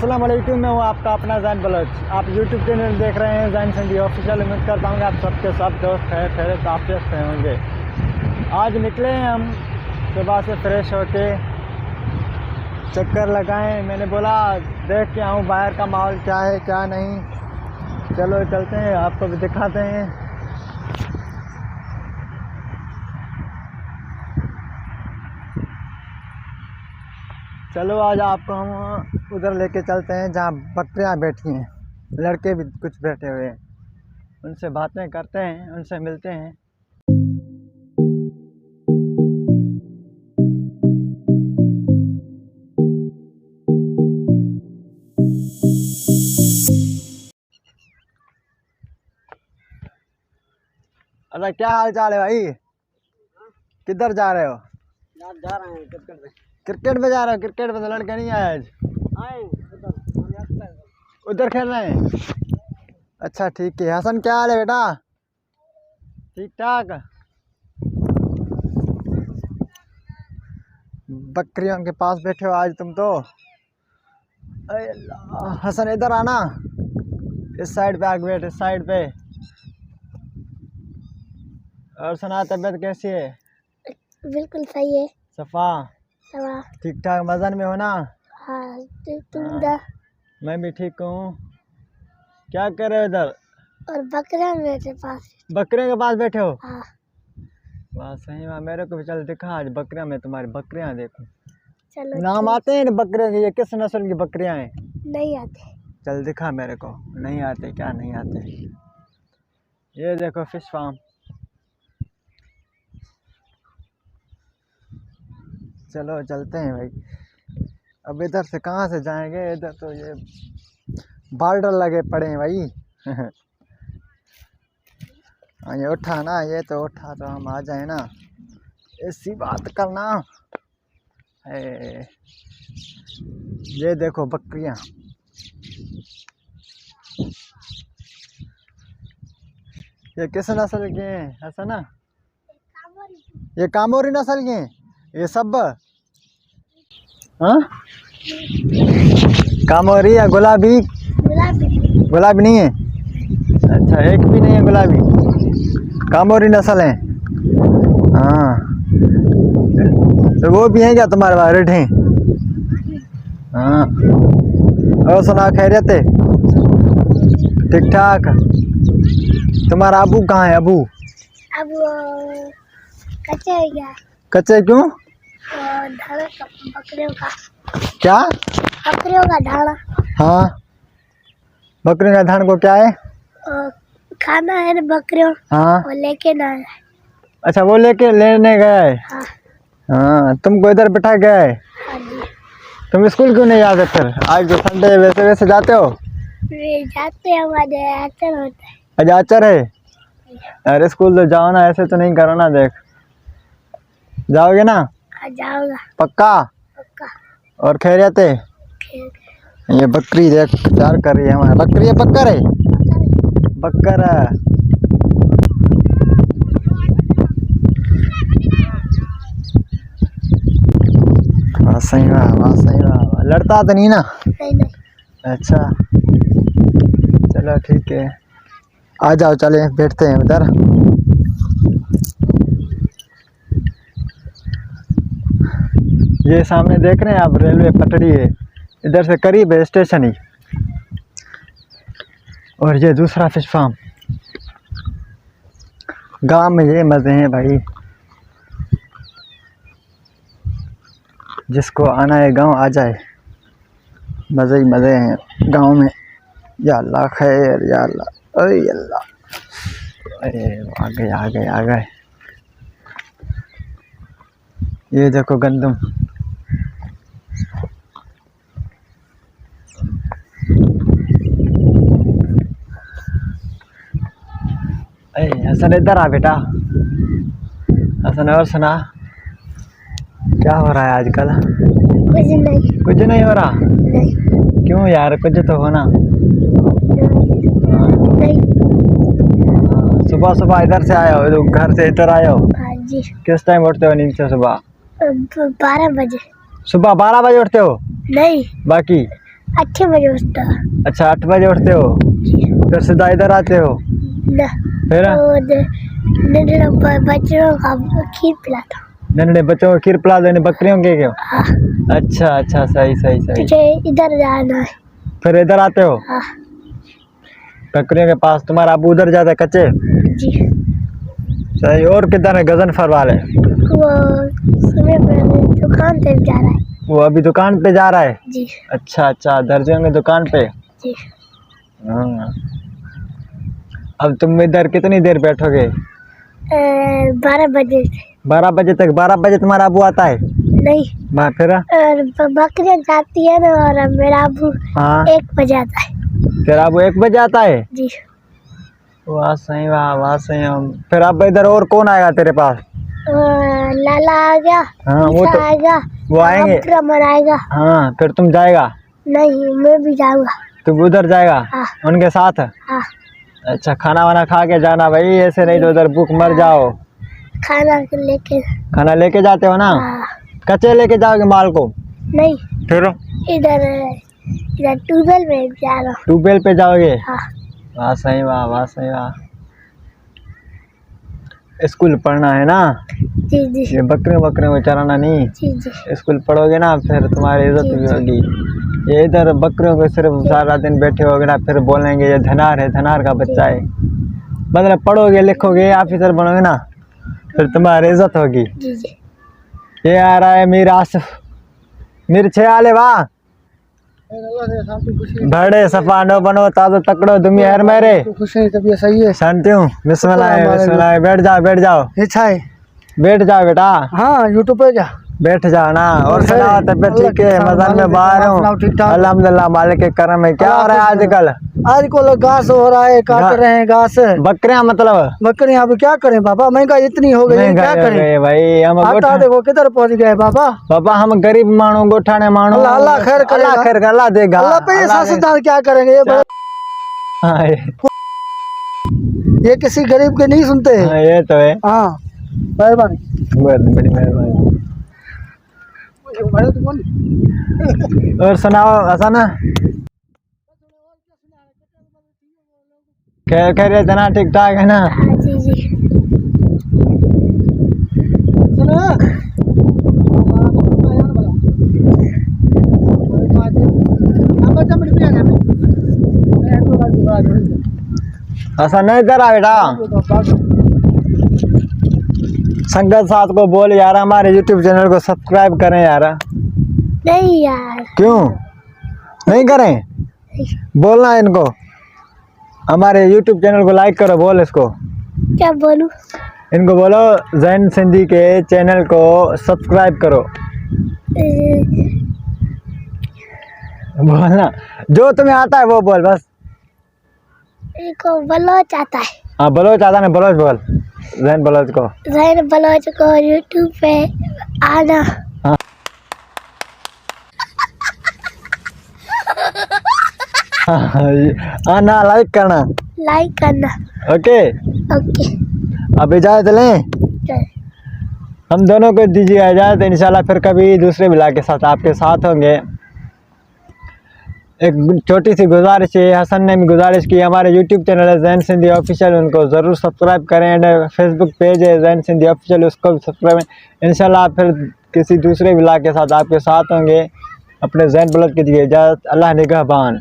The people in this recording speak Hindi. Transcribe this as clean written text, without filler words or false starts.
अस्सलाम वालेकुम, मैं हूँ आपका अपना जैन बलोच। आप यूट्यूब चैनल देख रहे हैं जैन संडी ऑफिशियल। उम्मीद करता हूँ कि आप सबके सब दोस्त खैर काफियत से होंगे। आज निकले हैं हम सुबह से फ्रेश होके, चक्कर लगाएं। मैंने बोला देख के आऊँ बाहर का माहौल क्या है क्या नहीं। चलो चलते हैं, आपको भी दिखाते हैं। चलो आज आपको हम उधर लेके चलते हैं जहाँ बकरियाँ बैठी हैं, लड़के भी कुछ बैठे हुए हैं। उनसे बातें करते हैं, उनसे मिलते हैं। अरे क्या हाल चाल है भाई? किधर जा रहे हो? जा रहे हैं क्रिकेट में। क्रिकेट में जा रहे हो? क्रिकेट में तो लड़के नहीं आए आज। आए उधर खेल रहे हैं। अच्छा ठीक है। हसन क्या हाल है बेटा? ठीक ठाक। बकरियों के पास बैठे हो आज तुम तो। अरे अल्लाह, हसन इधर आना, इस साइड पे आके बैठ, इस साइड पे। और सुना, तबीयत कैसी है? बिल्कुल सही है। सफा सवा ठीक ठाक, मजन में हो ना? हाँ तुम हाँ, मैं भी ठीक हूँ। क्या कर रहे हो इधर? और बकरा मेरे पास। बकरियों के पास बैठे हो? हाँ वाह सही। वाह, मेरे को भी चल दिखा आज बकरियां, मैं तुम्हारी बकरियां देखूं। चलो। नाम आते हैं इन बकरियों के? ये किस नस्ल की बकरियां हैं? नहीं आते। चल दिखा मेरे को। नहीं आते? क्या नहीं आते? ये देखो फिश फार्म। चलो चलते हैं भाई। अब इधर से कहाँ से जाएंगे? इधर तो ये बार्डर लगे पड़े हैं भाई। ये उठा ना, ये तो उठा तो हम आ जाए ना, ऐसी बात करना है। ये देखो बकरियां। ये किस नस्ल के हैं ऐसा ना? ये कामोरी नस्ल के हैं ये सब? हाँ, कामोरी या गुलाबी? गुलाबी। गुलाबी नहीं है? अच्छा, एक भी नहीं है गुलाबी, कामोरी नस्ल है। हाँ, तो वो भी है क्या तुम्हारे पास? रेड है? हाँ। और सुना, खैरियत है? ठीक ठाक। तुम्हारा अबू कहाँ है? अबू अब कच्चे है क्या? कच्चे क्यों? ढाला का बकरियों का। क्या? बकरियों का ढाला। हाँ, बकरियों का धान को क्या है? खाना है ना बकरियों। हाँ। वो लेके ना है। अच्छा, वो लेके लेने गया है। हाँ। हाँ, तुमको इधर बिठा गया है। हाँ जी। तुम स्कूल क्यों नहीं जाते फिर? आज तो संडे है, वैसे वैसे जाते हो? वे जाते हैं, हमारे आचर होता है। आज आचर है? अरे स्कूल तो जाओ ना, ऐसे तो नहीं करो ना। देख, जाओगे ना? हाँ जाऊंगा पक्का? पक्का। और खैरियत है? ये बकरी देख चार कर रही है हमारा। बकरी है? बक्कर है? बक्कर है। वाह सही, वाह वाह सही, वाह। लड़ता तो नहीं ना? नहीं। अच्छा चलो ठीक है, आ जाओ, चले बैठते हैं उधर। ये सामने देख रहे हैं आप, रेलवे पटड़ी है, इधर से करीब है स्टेशन ही। और ये दूसरा फिश फार्म। गांव में ये मज़े हैं भाई, जिसको आना है गांव आ जाए। मज़े ही मज़े हैं गांव में। या अल्लाह खैर, या अल्लाह, अरे अल्लाह, अरे आ गए आ गए आ गए। ये देखो गंदम। अरे हसन इधर आ बेटा। हसन, और सुना, क्या हो रहा है आजकल? कुछ नहीं। कुछ नहीं हो रहा? नहीं। क्यों यार, कुछ तो होना। नहीं। सुबह सुबह इधर से आए हो, घर से इधर आए हो? हाँ जी। किस टाइम उठते हो नींद से? सुबह 12 बजे। सुबह 12 बजे उठते हो? नहीं, बाकी 8 बजे उठता हूँ। अच्छा 8 बजे उठते हो, फिर सीधा इधर आते हो, न फिर बच्चों का खीर पिलाता हूँ। नन्हे बच्चों को खीर पिला देने, बकरियों के क्यों? हाँ, अच्छा अच्छा, सही सही सही। तुझे इधर जाना है। फिर इधर आते हो हाँ बकरियों के पास, तुम्हारा अबू उधर जाता है कच्चे? जी। सही। और किधर है गजनफर वाले? वो सुबह पहले दुकान पे जा रहा है। वो अभी दुकान पे जा रहा है? जी अच्छा अच्छा, दर्जियों की दुकान पे। जी। हाँ। अब तुम इधर कितनी देर बैठोगे? 12 बजे से। 12 बजे तक? 12 बजे तुम्हारा अबू आता है? नहीं, फिर? और बकरियाँ जाती है ना, और मेरा अबू हाँ 1 बजे आता है। तेरा अबू 1 बजे आता है? जी। वाह सही, वाह वाह सही। हम फिर अब इधर और कौन आएगा तेरे पास? लाला आ गया, हाँ वो तो आएगा, वो आएंगे। अब्दुल आएगा। हाँ फिर तुम जाएगा? नहीं, मैं भी जाऊंगा। तुम उधर जाएगा? हाँ उनके साथ? हाँ। अच्छा, खाना वाना खा के जाना भाई, ऐसे नहीं तो उधर भूख मर जाओ। खाना लेके। खाना लेके जाते हो ना? हाँ। कच्चे लेके जाओगे माल को? नहीं, फिर इधर इधर ट्यूबवेल में जा रहा हूँ। ट्यूबवेल पे जाओगे? हाँ वाह सही, वाह वाह सही, वाह। स्कूल पढ़ना है ना? जी जी ये बकरे को चराना नहीं। जी जी स्कूल पढ़ोगे ना फिर तुम्हारी इज्जत जी, भी जी। होगी। ये इधर बकरियों को सिर्फ सारा दिन बैठे होगे ना, फिर बोलेंगे ये धनार है, धनार का बच्चा है। मतलब पढ़ोगे लिखोगे ऑफिसर बनोगे ना, फिर तुम्हारी इज्जत होगी। जी जी। ये आ रहा है मीर आसिफ, मीर छे आले वाह बड़े सफानो बनो ताजो तकड़ो दुनिया हर मेरे खुश है, तबीयत सही है। शांति हूँ। बिस्मिल्लाह। बैठ जाओ बैठ जाओ अच्छा है। बैठ जाओ बेटा, हाँ यूट्यूब पे जा। बैठ जाओ ना। और सुनाओ, तबियत ठीक है? मजान में बाहर हूँ, ठीक ठाक। अल्हम्दुलिल्लाह, मालिक के करम है। क्या हो रहा है आजकल? आज को घास हो रहा है, काट रहे हैं घास। बकरियां मतलब? बकरियां अब क्या करें बाबा, महंगाई इतनी हो गई है, क्या महंगाई हो करें गई भाई। हम आटा देखो किधर पहुंच गए बाबा। बाबा हम गरीब मानो, गोठाने मानो। अल्लाह अल्लाह खैर करेगा। अल्लाह खैर अल्लाह देगा। अल्लाह पे ये सासदार क्या करेंगे, हाँ, ये किसी गरीब के नहीं सुनते। ये तो है। हाँ मेहरबानी, बहुत बड़ी मेहरबानी। और सुनाओ हसन, खैरियत है ना? ठीक ठाक है ना? हाँ जी जी। हसन नहीं इधर आ बेटा। संगत साथ को बोल यार हमारे YouTube चैनल को सब्सक्राइब करें यार। नहीं यार। क्यों नहीं करें? बोलना इनको, हमारे YouTube चैनल को लाइक करो। बोल इसको, क्या बोलूं? इनको बोलो जैन सिंधी के चैनल को सब्सक्राइब करो। बोलना जो तुम्हें आता है वो बोल बस। इनको बलोच आता है। हाँ बलोच आता है, बलोच बोल, जैन बलोच को। जैन बलोच को YouTube पे आना। आना, लाइक करना, लाइक करना। ओके। ओके। अब इजाजत लें, हम दोनों को दीजिए इजाजत। इंशाल्लाह फिर कभी दूसरे ब्लॉग के साथ आपके साथ होंगे। एक छोटी सी गुजारिश है, हसन ने भी गुजारिश की, हमारे YouTube चैनल है जैन सिंधी ऑफिशियल, उनको ज़रूर सब्सक्राइब करें। एंड फेसबुक पेज है जैन सिंधी ऑफिशियल, उसको भी सब्सक्राइब करें। इंशाल्लाह फिर किसी दूसरे ब्लॉग के साथ आपके साथ होंगे। अपने जैन ब्लॉग के लिए इजाज़त। अल्लाह निगहबान।